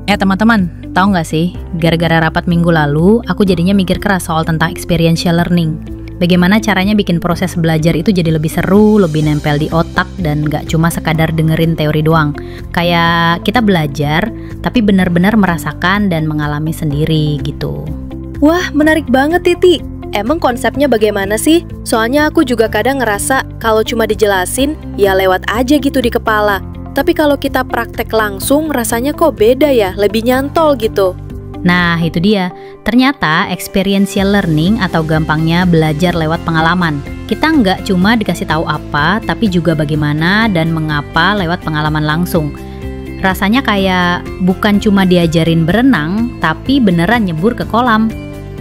Teman-teman, tahu nggak sih, gara-gara rapat minggu lalu, aku jadinya mikir keras soal tentang experiential learning. Bagaimana caranya bikin proses belajar itu jadi lebih seru, lebih nempel di otak, dan nggak cuma sekadar dengerin teori doang. Kayak kita belajar, tapi benar-benar merasakan dan mengalami sendiri gitu. Wah, menarik banget Titi. Emang konsepnya bagaimana sih? Soalnya aku juga kadang ngerasa kalau cuma dijelasin, ya lewat aja gitu di kepala. Tapi kalau kita praktek langsung, rasanya kok beda ya, lebih nyantol gitu. Nah, itu dia. Ternyata experiential learning atau gampangnya belajar lewat pengalaman. Kita nggak cuma dikasih tahu apa, tapi juga bagaimana dan mengapa lewat pengalaman langsung. Rasanya kayak bukan cuma diajarin berenang, tapi beneran nyebur ke kolam.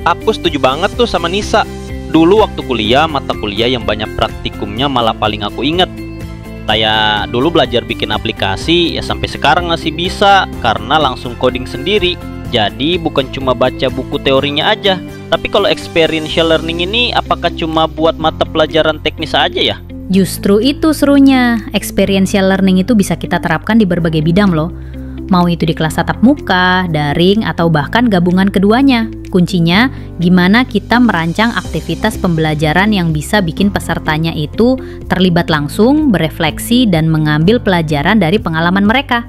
Aku setuju banget tuh sama Nisa. Dulu waktu kuliah, mata kuliah yang banyak praktikumnya malah paling aku inget. Kayak dulu belajar bikin aplikasi, ya sampai sekarang masih bisa karena langsung coding sendiri. Jadi bukan cuma baca buku teorinya aja. Tapi kalau experiential learning ini apakah cuma buat mata pelajaran teknis aja ya? Justru itu serunya. Experiential learning itu bisa kita terapkan di berbagai bidang loh. Mau itu di kelas tatap muka, daring, atau bahkan gabungan keduanya. Kuncinya, gimana kita merancang aktivitas pembelajaran yang bisa bikin pesertanya itu terlibat langsung, berefleksi, dan mengambil pelajaran dari pengalaman mereka.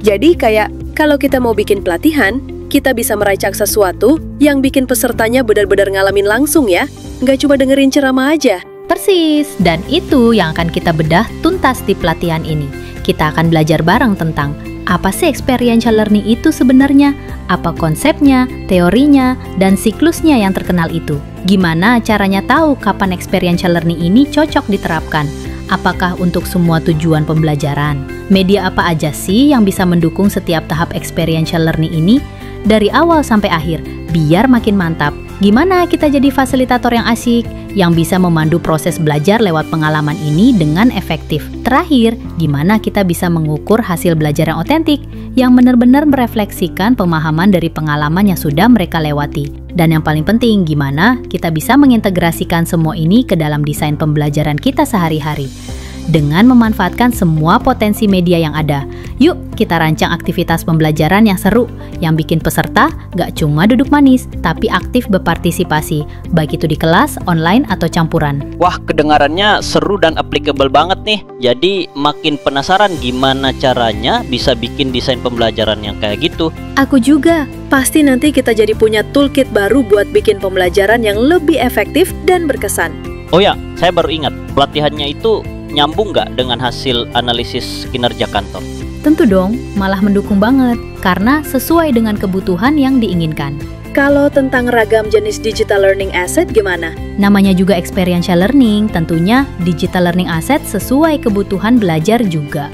Jadi kayak kalau kita mau bikin pelatihan, kita bisa merancang sesuatu yang bikin pesertanya benar-benar ngalamin langsung ya, nggak cuma dengerin ceramah aja. Persis, dan itu yang akan kita bedah tuntas di pelatihan ini. Kita akan belajar bareng tentang apa sih experiential learning itu sebenarnya? Apa konsepnya, teorinya, dan siklusnya yang terkenal itu? Gimana caranya tahu kapan experiential learning ini cocok diterapkan? Apakah untuk semua tujuan pembelajaran? Media apa aja sih yang bisa mendukung setiap tahap experiential learning ini? Dari awal sampai akhir, biar makin mantap. Gimana kita jadi fasilitator yang asik, yang bisa memandu proses belajar lewat pengalaman ini dengan efektif. Terakhir, gimana kita bisa mengukur hasil belajar yang otentik, yang benar-benar merefleksikan pemahaman dari pengalaman yang sudah mereka lewati. Dan yang paling penting, gimana kita bisa mengintegrasikan semua ini ke dalam desain pembelajaran kita sehari-hari. Dengan memanfaatkan semua potensi media yang ada. Yuk, kita rancang aktivitas pembelajaran yang seru, yang bikin peserta gak cuma duduk manis, tapi aktif berpartisipasi, baik itu di kelas, online, atau campuran. Wah, kedengarannya seru dan applicable banget nih. Jadi makin penasaran gimana caranya bisa bikin desain pembelajaran yang kayak gitu. Aku juga. Pasti nanti kita jadi punya toolkit baru buat bikin pembelajaran yang lebih efektif dan berkesan. Oh ya, saya baru ingat, pelatihannya itu nyambung nggak dengan hasil analisis kinerja kantor? Tentu dong, malah mendukung banget, karena sesuai dengan kebutuhan yang diinginkan. Kalau tentang ragam jenis digital learning asset gimana? Namanya juga experiential learning, tentunya digital learning asset sesuai kebutuhan belajar juga.